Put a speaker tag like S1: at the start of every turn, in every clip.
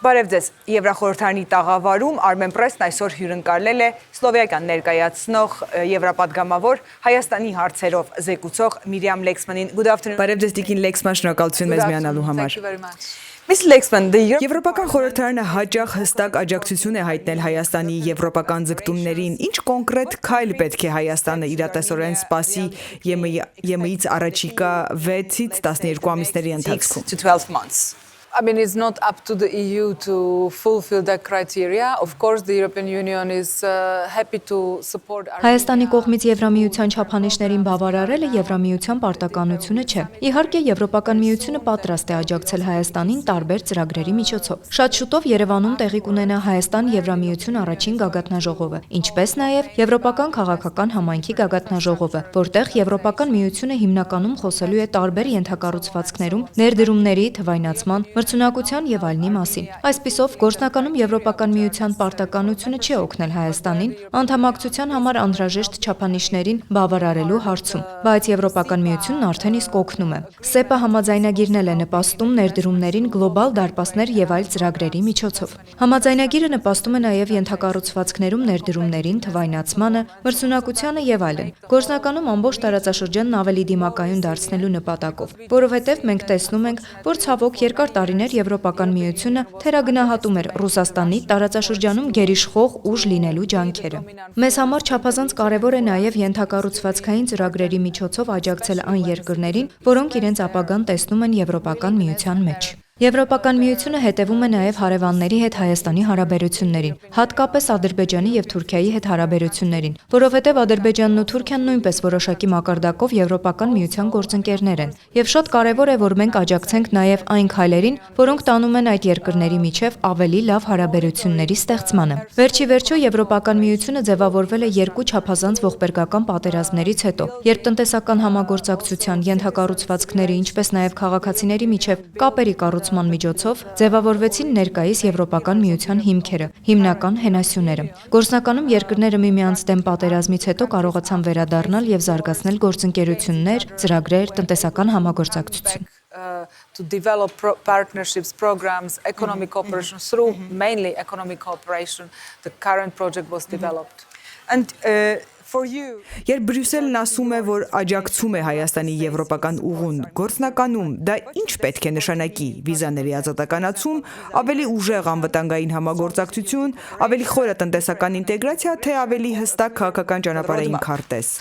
S1: Բարև ձեզ, Եվրախորհրդարանի տաղավարում Armen Press-ն այսօր հյուրընկալել է Սլովակիան ներկայացնող Եվրապատգամավոր Հայաստանի հարցերով զեկուցող Miriam Lexman-ին։ Good afternoon.
S2: Բարև ձեզ Տիկին Lexman, շնորհակալություն մեզ միանալու համար։
S1: Miss Lexman,
S2: Եվրոպական խորհրդարանը հաճախ հստակ աջակցություն է հայտնել Հայաստանի եվրոպական ձգտումներին։ Ինչ կոնկրետ քայլ պետք է Հայաստանը իրատեսորեն սպասի ԵՄ-ից առաջիկա 6-ից 12 ամիսների ընթացքում։
S1: 6 to 12 months.
S3: I mean, it's not up to the EU to fulfill that criteria. Of course, the European Union is happy to support Armenia.
S4: Հայաստանի կողմից Եվրամիության չափանիշներին բավարարելը Եվրամիության պարտականությունը չէ։ Իհարկե, Եվրոպական միությունը պատրաստ է աջակցել Հայաստանին տարբեր ծրագրերի միջոցով։ Շատ շուտով Երևանում տեղի կունենա Հայաստան-Եվրամիություն առաջին գագաթնաժողովը, ինչպես նաև Եվրոպական քաղաքական համայնքի գագաթնաժողովը, որտեղ Եվրոպական միությունը հիմնականում խոսելու է տարբեր ենթակառուցվածքներում ներդրումների թվայնացման, մրցունակության եւ այլնի մասին։ Այսպիսով, գործնականում Եվրոպական միության պարտականությունը չի օգնել Հայաստանին անդամակցության համար անհրաժեշտ չափանիշներին բավարարելու հարցում, բայց Եվրոպական միությունն արդեն իսկ օգնում է։ ՍԵՊ-ը համաձայնագիրն է նպաստում ներդրումներին գլոբալ դարպասներ եւ այլ ծրագրերի միջոցով։ Համաձայնագիրը նպաստում է նաեւ ենթակառուցվածքներում ներդրումներին թվայնացմանը, մրցունակությանը եւ այլն։ Գործնականում ամբողջ տարածաշրջանն ավելի դիմակայուն դարձնելու նպատակով, որովհետեւ մենք տեսնում ենք, որ ցավոք երկար տարիներ Եվրոպական միությունը թերագնահատում էր Ռուսաստանի տարածաշրջանում գերիշխող ուժ լինելու ջանքերը։ Մեզ համար չափազանց կարևոր է նաև ենթակառուցվածքային ծրագրերի միջոցով աջակցել այն երկրներին, որոնք իրենց ապագան տեսնում են Եվրոպական միության մեջ։ Եվրոպական միությունը հետևում է նաև հարևանների հետ Հայաստանի հարաբերություններին, հատկապես Ադրբեջանի եւ Թուրքիայի հետ հարաբերություններին, որովհետեւ Ադրբեջանն ու Թուրքիան նույնպես որոշակի մակարդակով Եվրոպական միության գործընկերներ են, եւ շատ կարեւոր է, որ մենք աջակցենք նաև այն քայլերին, որոնք տանում են այդ երկրների միջև ավելի լավ հարաբերությունների ստեղծմանը։ Վերջի վերջո Եվրոպական միությունը ձևավորվել է երկու չափազանց ողբերգական պատերազմներից հետո, երբ տնտեսական համագործակցության ենթակառուցվածքների, ինչպես նաև քաղաքացիների միջև կապերի կառուցման միջոցով ձևավորվեցին ներկայիս Եվրոպական միության հիմքերը, հիմնական հենասյուները։ Գործնականում երկրները միմյանց դեմ պատերազմից հետո կարողացան վերադառնալ եւ զարգացնել գործընկերություններ, ծրագրեր, տնտեսական համագործակցություն։
S3: To develop partnerships, programs, economic cooperation through mainly economic cooperation, the current project was developed.
S1: And for you,
S2: Երբ Բրյուսելն ասում է, որ աջակցում է Հայաստանի եվրոպական ուղուն, գործնականում դա ինչ պետք է նշանակի՝ վիզաների ազատականացում, ավելի ուժեղ անվտանգային համագործակցություն, ավելի խորը տնտեսական ինտեգրացիա, թե ավելի հստակ քաղաքական ճանապարհային քարտեզ։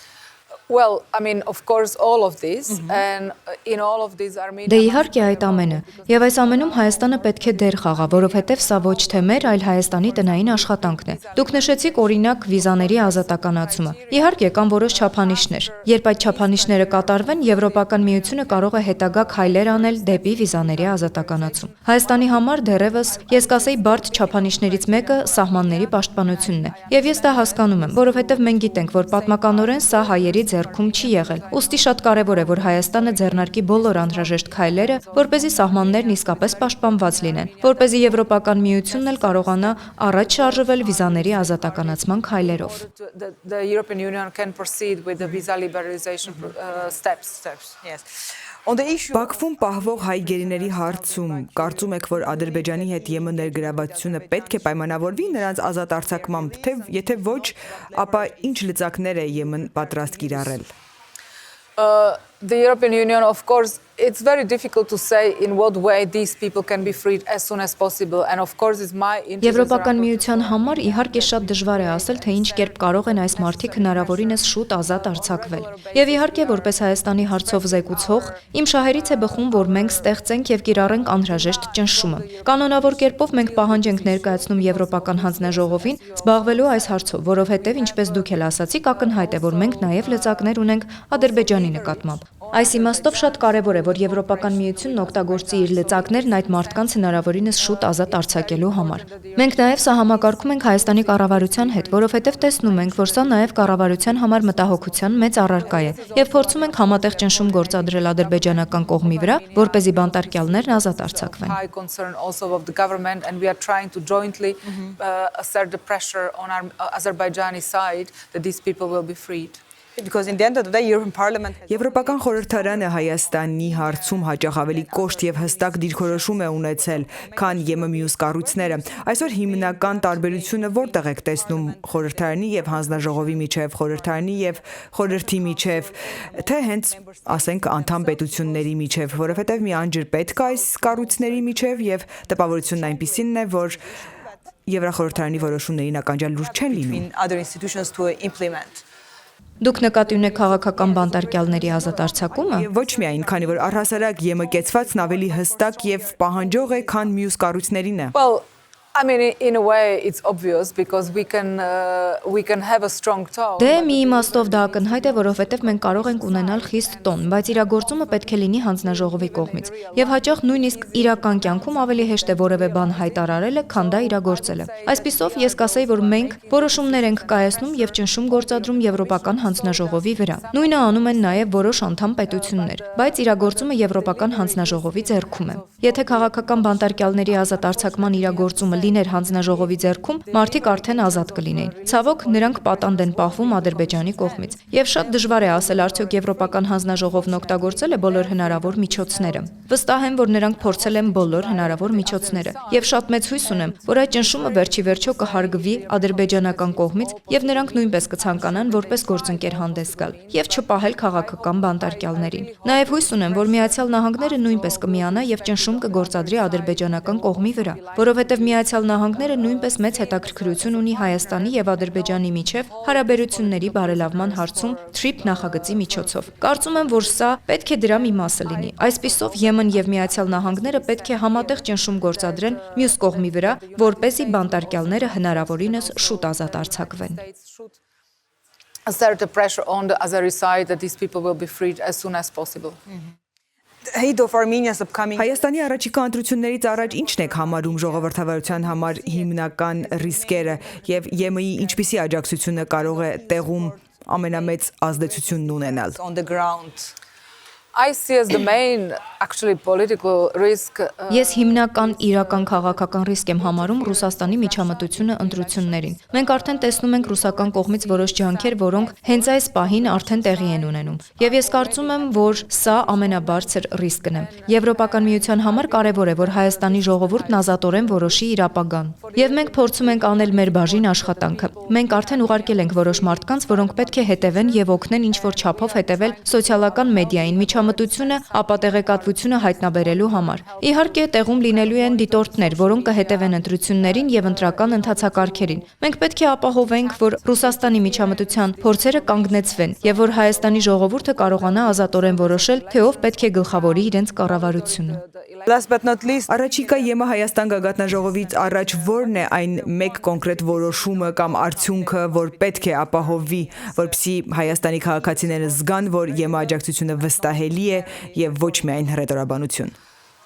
S3: Well, I mean, of course, all of this, and in all of these Armenia.
S4: Դե իհարկե այդ ամենը, եւ այս ամենում Հայաստանը պետք է դեր խաղա, որովհետեւ սա ոչ թե մեր, այլ Հայաստանի տնային աշխատանքն է։ Դուք նշեցիք օրինակ վիզաների ազատականացումը։ Իհարկե կան որոշ չափանիշներ։ Երբ այդ չափանիշները կատարվեն, Եվրոպական միությունը կարող է հետագա քայլեր անել դեպի վիզաների ազատականացում։ Հայաստանի համար դեռևս ես կասեի բարդ չափանիշներից մեկը սահմանների պաշտպանությունն է։ Եվ ես դա հասկանում եմ, որովհետեւ մենք գիտենք, որ պատմականորեն սա հայերի ձեռքում չի եղել։ Ուստի շատ կարևոր է, որ Հայաստանը ձեռնարկի բոլոր անհրաժեշտ քայլերը, որպեսզի սահմաններն իսկապես պաշտպանված լինեն, որպեսզի Եվրոպական միությունն էլ կարողանա առաջ շարժվել վիզաների ազատականացման քայլերով։
S3: The European Union can proceed with the visa liberalization steps.
S1: yes. On the issue
S2: Բաքվում պահվող հայ գերիների հարցում կարծում եք, որ Ադրբեջանի հետ ԵՄ ներգրավվածությունը պետք է պայմանավորվի նրանց ազատ արձակմամբ, թե եթե ոչ, ապա ինչ լծակներ է ԵՄ-ն պատրաստ կիրառել։
S3: The European Union, of course, it's very difficult to say in what way these people can be freed as soon as possible, and of course it's my interest.
S4: Եվրոպական միության համար իհարկե շատ դժվար է ասել, թե ինչ կերպ կարող են այս մարդիկ հնարավորինս շուտ ազատ արձակվել։ Եվ իհարկե, որպես Հայաստանի հարցով զեկուցող, իմ շահերից է բխում, որ մենք ստեղծենք եւ կիրառենք անհրաժեշտ ճնշումը։ Կանոնավոր կերպով մենք պահանջ ենք ներկայացնում Եվրոպական հանձնաժողովին զբաղվելու այս հարցով, որովհետեւ ինչպես դուք էլ ասացիք, ակնհայտ է, որ մենք նաեւ լծակներ ունենք Ադրբեջանի նկատմամբ։ Այս իմաստով շատ կարևոր է, որ Եվրոպական միությունն օգտագործի իր լծակներն այդ մարդկանց հնարավորինս շուտ ազատ արձակելու համար։ Մենք նաև սա համակարգում ենք Հայաստանի կառավարության հետ, որովհետև տեսնում ենք, որ սա նաև կառավարության համար մտահոգության մեծ առարկա է, եւ փորձում ենք համատեղ ճնշում գործադրել ադրբեջանական կողմի վրա, որպեսզի բանտարկյալներն ազատ արձակվեն։
S3: High concern also of the government, and we are trying to jointly assert the pressure on our Azerbaijani side that these people will be freed.
S1: Because in the end of the day, European Parliament has
S2: Եվրոպական խորհրդարանը Հայաստանի հարցում հաճախ ավելի կոշտ եւ հստակ դիրքորոշում է ունեցել, քան ԵՄ մյուս կառույցները։ Այսօր հիմնական տարբերությունը որտեղ եք տեսնում խորհրդարանի եւ հանձնաժողովի միջև, խորհրդարանի եւ խորհրդի միջև, թե հենց ասենք անդամ պետությունների միջև, որովհետեւ մի անջր պետք է այս կառույցների միջև եւ տպավորությունն այնպիսինն է, որ Եվրախորհրդարանի որոշումներին ականջալուր չեն լինում։
S1: been other institutions to implement.
S4: Դուք նկատի ունեք քաղաքական բանտարկյալների ազատ արձակումը։
S2: Ոչ միայն, քանի որ առհասարակ ԵՄ կեցվածն ավելի հստակ եւ պահանջող է, քան մյուս կառույցներինը։
S3: Well, I mean, in a way, it's obvious because we can have a strong tone.
S4: Դե մի իմաստով դա ակնհայտ է, որովհետև մենք կարող ենք ունենալ խիստ տոն, բայց իրագործումը պետք է լինի հանձնաժողովի կողմից։ Եվ հաճախ նույնիսկ իրական կյանքում ավելի հեշտ է որևէ բան հայտարարելը, քան դա իրագործելը։ Այսպիսով ես կասեի, որ մենք որոշումներ ենք կայացնում եւ ճնշում գործադրում Եվրոպական հանձնաժողովի վրա։ Նույնը անում են նաեւ որոշ անդամ պետություններ, բայց իրագործումը Եվրոպական հանձնաժողովի ձեռքում է։ Եթե քաղաքական բանտարկյալների ազատ արձակման իրագործումը լիներ հանձնաժողովի ձեռքում, մարդիկ արդեն ազատ կլինեին։ Ցավոք, նրանք պատանդ են պահվում Ադրբեջանի կողմից։ Եվ շատ դժվար է ասել, արդյոք Եվրոպական հանձնաժողովն օգտագործել է բոլոր հնարավոր միջոցները։ Վստահ եմ, որ նրանք փորձել են բոլոր հնարավոր միջոցները։ Եվ շատ մեծ հույս ունեմ, որ այդ ճնշումը վերջի վերջո կհարգվի ադրբեջանական կողմից, եւ նրանք նույնպես կցանկանան որպես գործընկեր հանդես գալ եւ չպահել քաղաքական բանտարկյալներին։ Նաեւ հույս ունեմ, որ Միացյալ Նահանգները նույնպես կմիանա եւ ճնշում կգործադրի ադրբեջանական կողմի վրա, որովհետեւ Միացյալ Նահանգները նույնպես մեծ հետաքրքրություն ունի Հայաստանի եւ Ադրբեջանի միջև հարաբերությունների բարելավման հարցում TRIP նախագծի միջոցով։ Կարծում եմ, որ սա պետք է դրա մի մասը լինի։ Այսպիսով Եմեն եւ Միացյալ Նահանգները պետք է համատեղ ճնշում գործադրեն մյուս կողմի վրա, որպեսզի բանտարկյալները հնարավորինս շուտ ազատ արձակվեն։
S3: Exert the pressure on the Azeri side that these people will be freed as soon as possible.
S1: Ahead of Armenia's upcoming
S2: Հայաստանի առաջիկա ընտրություններից առաջ ի՞նչն եք համարում ժողովրդավարության համար հիմնական ռիսկերը եւ ԵՄ-ի ինչպիսի աջակցությունը կարող է տեղում ամենամեծ ազդեցությունն ունենալ։
S3: On the ground. I see as the main actually political risk.
S4: Ես հիմնական իրական քաղաքական ռիսկ եմ համարում Ռուսաստանի միջամտությունը ընտրություններին։ Մենք արդեն տեսնում ենք ռուսական կողմից որոշ ջանքեր, որոնք հենց այս պահին արդեն տեղի են ունենում։ Եվ ես կարծում եմ, որ սա ամենաբարձր ռիսկն է։ Եվրոպական միության համար կարևոր է, որ Հայաստանի ժողովուրդն ազատորեն որոշի իր ապագան։ Եվ մենք փորձում ենք անել մեր բաժին աշխատանքը։ Մենք արդեն ուղարկել ենք որոշ մարդկանց, որոնք պետք է հետևեն եւ օգնեն ինչ-որ չափով հետևել սոցիալական մեդիային միջամտությունը, ապատեղեկատվությունը հայտնաբերելու համար։ Իհարկե, տեղում լինելու են դիտորդներ, որոնք կհետևեն ընտրություններին եւ ընտրական ընթացակարգերին։ Մենք պետք է ապահովենք, որ Ռուսաստանի միջամտության փորձերը կանգնեցվեն եւ որ Հայաստանի ժողովուրդը կարողանա ազատորեն որոշել, թե ով պետք է գլխավորի իրենց կառավարությունը։
S1: Last but not least,
S2: Առաջիկա ԵՄ Հայաստան գագաթնաժողովից առաջ ո՞րն է այն մեկ կոնկրետ որոշումը կամ արդյունքը, որ պետք է ապահովվի, որպեսզի Հայաստանի քաղաքացիները զգան, որ ԵՄ աջակցությունը վստահելի է եւ ոչ միայն հռետորաբանություն։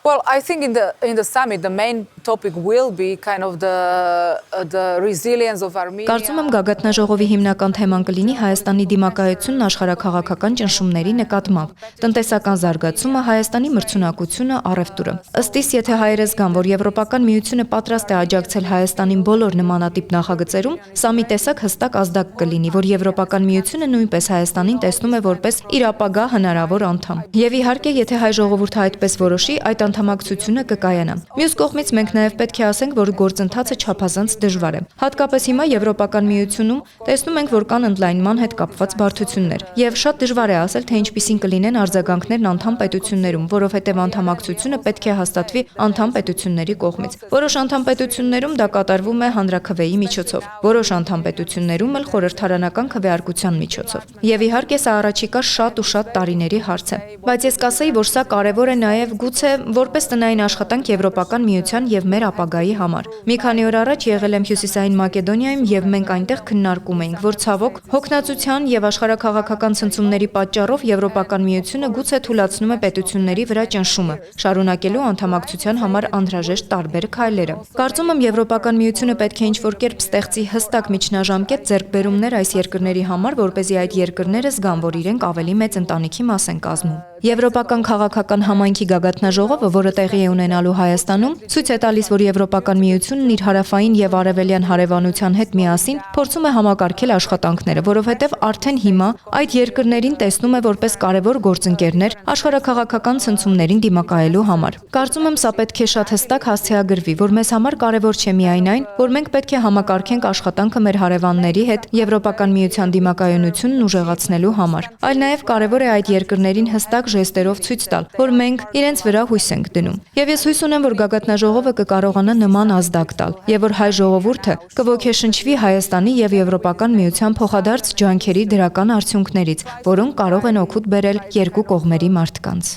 S3: Well, I think in the summit the main topic will be kind of the resilience of Armenia.
S4: Կարծում եմ գագաթնաժողովի հիմնական թեման կլինի Հայաստանի դիմակայությունն աշխարհաքաղաքական ճնշումների նկատմամբ, տնտեսական զարգացումը, Հայաստանի մրցունակությունը, առևտուրը։ Ըստ իս, եթե հայերս գան, որ Եվրոպական միությունը պատրաստ է աջակցել Հայաստանին բոլոր նմանատիպ նախագծերում, սա մի տեսակ հստակ ազդակ կլինի, որ Եվրոպական միությունը նույնպես Հայաստանին տեսնում է որպես իր ապագա հնարավոր անդամ։ Եվ իհարկե, եթե հայ ժողովուրդը այդպես որոշի, այդ անդամակցությունը կկայանա։ Մյուս կողմից մենք նաև պետք է ասենք, որ գործընթացը չափազանց դժվար է։ Հատկապես հիմա Եվրոպական միությունում տեսնում ենք, որ կան ընդլայնման հետ կապված բարդություններ, եւ շատ դժվար է ասել, թե ինչպիսին կլինեն արձագանքներն անդամ պետություններում, որովհետեւ անդամակցությունը պետք է հաստատվի անդամ պետությունների կողմից։ Որոշ անդամ պետություններում դա կատարվում է հանրաքվեի միջոցով, որոշ անդամ պետություններում էլ խորհրդարանական քվեարկության միջոցով։ Եվ իհարկե սա առաջիկա շատ ու շատ տարիների հարց է։ Բայց ես կասեի, որ սա կարևոր է նաև գուցե որպես տնային աշխատանք Եվրոպական միության եւ մեր ապագայի համար։ Մի քանի օր առաջ եղել եմ Հյուսիսային Մակեդոնիայում եւ մենք այնտեղ քննարկում էինք, որ ցավոք հոգնածության եւ աշխարհաքաղաքական ցնցումների պատճառով Եվրոպական միությունը գուցե թույլատրում է պետությունների վրա ճնշումը, շարունակելու անդամակցության համար անհրաժեշտ տարբեր քայլերը։ Կարծում եմ Եվրոպական միությունը պետք է ինչ-որ կերպ ստեղծի հստակ միջնաժամկետ ձեռքբերումներ այս երկրների համար, որպեսզի այդ երկրները զգան, որ իրենք ավելի մեծ ընտանիքի մաս են կազմում։ Եվրոպական քաղաքական համայնքի գագաթնաժողովը, որը տեղի է ունենալու Հայաստանում, ցույց է տալիս, որ Եվրոպական միությունն իր հարավային եւ արևելյան հարևանության հետ միասին փորձում է համակարգել աշխատանքները, որովհետեւ արդեն հիմա այդ երկրներին տեսնում է որպես կարևոր գործընկերներ աշխարհաքաղաքական ցնցումներին դիմակայելու համար։ Կարծում եմ, սա պետք է շատ հստակ հասցեագրվի, որ մեզ համար կարևոր չէ միայն այն, որ մենք պետք է համակարգենք աշխատանքը մեր հարևանների հետ Եվրոպական միության դիմակայունությունն ուժեղացնելու համար, այլ նաև կարևոր է այդ երկրներին հստակ ժեստերով ցույց տալ, որ մենք իրենց վրա հույս ենք դնում։ Եվ ես հույս ունեմ, որ գագաթնաժողովը կկարողանա նման ազդակ տալ, եւ որ հայ ժողովուրդը կոգեշնչվի Հայաստանի եւ Եվրոպական միության փոխադարձ ջանքերի դրական արդյունքներից, որոնք կարող են օգուտ բերել երկու կողմերի մարդկանց։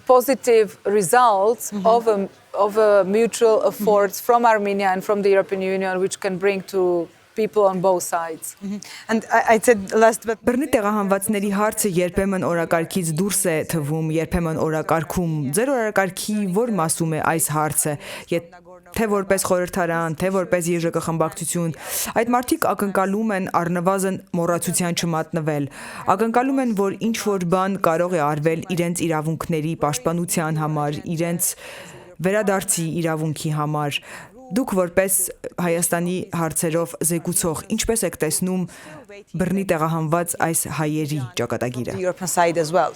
S3: Positive results of a mutual efforts from Armenia and from the European Union, which can bring to people on both sides.
S1: And I said last but
S2: Բռնի տեղահանվածների հարցը երբեմն օրակարգից դուրս է թվում, երբեմն օրակարգում։ Ձեր օրակարգի որ մասում է այս հարցը, թե որպես խորհրդարան, թե որպես ԵԺԿ խմբակցություն, այդ մարդիկ ակնկալում են առնվազն մոռացության չմատնվել, ակնկալում են, որ ինչ որ բան կարող է արվել իրենց իրավունքների պաշտպանության համար, իրենց վերադարձի իրավունքի համար։ Դուք որպես Հայաստանի հարցերով զեկուցող, ինչպես եք տեսնում բռնի տեղահանված այս հայերի ճակատագիրը։
S1: European side as well.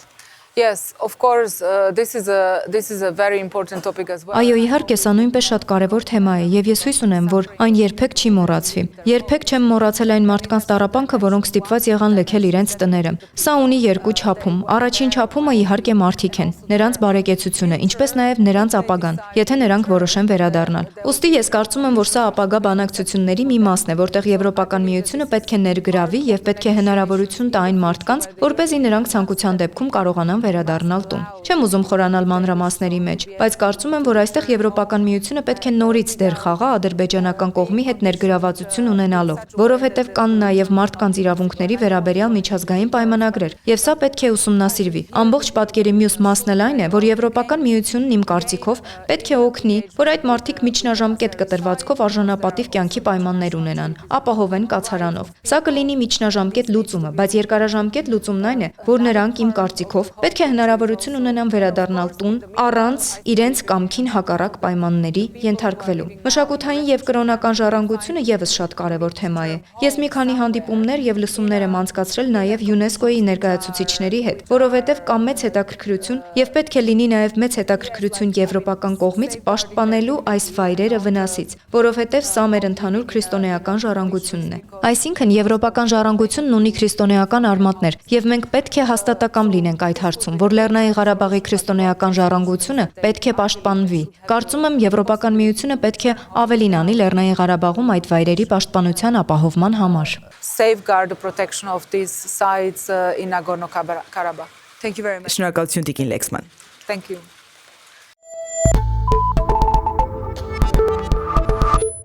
S3: Yes, of course, this is a very important topic as well.
S4: Այո, իհարկե, սա նույնպես շատ կարևոր թեմա է, եւ ես հույս ունեմ, որ այն երբեք չի մոռացվի։ Երբեք չեմ մոռացել այն մարդկանց տառապանքը, որոնք ստիպված եղան լքել իրենց տները։ Սա ունի երկու չափում։ Առաջին չափումը իհարկե մարդիկ են, նրանց բարեկեցությունը, ինչպես նաեւ նրանց ապագան, եթե նրանք որոշեն վերադառնալ։ Ուստի ես կարծում եմ, որ սա ապագա բանակցությունների մի մասն է, որտեղ Եվրոպական միությունը պետք է ներգրավի եւ պետք է հնարավորություն տա այն մարդկանց, որպեսզի նրանք ցանկության դեպքում կարողանան վերադառնալ տուն։ Չեմ ուզում խորանալ մանրամասների մեջ, բայց կարծում եմ, որ այստեղ Եվրոպական միությունը պետք է նորից դեր խաղա ադրբեջանական կողմի հետ ներգրավվածություն ունենալով, որովհետև կան նաև մարդկանց իրավունքների վերաբերյալ միջազգային պայմանագրեր, եւ սա պետք է ուսումնասիրվի։ Ամբողջ պատկերի մյուս մասն էլ այն է, որ Եվրոպական միությունն իմ կարծիքով պետք է օգնի, որ այդ մարդիկ միջնաժամկետ կտրվածքով արժանապատիվ կյանքի պայմաններ ունենան, ապահովեն կացարանով։ Սա կլինի միջնաժամկետ լուծումը, բայց երկարաժամկետ լուծումն այն է, որ նրանք իմ կարծիքով պետք է հնարավորություն ունենան վերադառնալ տուն առանց իրենց կամքին հակառակ պայմանների ենթարկվելու։ Մշակութային եւ կրոնական ժառանգությունը եւս շատ կարեւոր թեմա է։ Ես մի քանի հանդիպումներ եւ լսումներ եմ անցկացրել նաեւ ՅՈՒՆԵՍԿՕ-ի ներկայացուցիչների հետ, որովհետեւ կա մեծ հետաքրքրություն եւ պետք է լինի նաեւ մեծ հետաքրքրություն եվրոպական կողմից պաշտպանելու այս վայրերը վնասից, որովհետեւ սա մեր ընդհանուր քրիստոնեական ժառանգությունն է։ Այսինքն եվրոպական ժառանգությունն ունի քրիստոնեական արմատներ եւ մենք պետք է հաստատակամ լինենք այդ հարցում, որ Լեռնային Ղարաբաղի քրիստոնեական ժառանգությունը պետք է պաշտպանվի։ Կարծում եմ Եվրոպական միությունը պետք է ավելին անի Լեռնային Ղարաբաղում այդ վայրերի պաշտպանության ապահովման համար։
S3: Safeguard the protection of these sites in Nagorno-Karabakh.
S1: Thank you very much.
S2: Շնորհակալություն Տիկին Լեքսման։
S3: Thank you.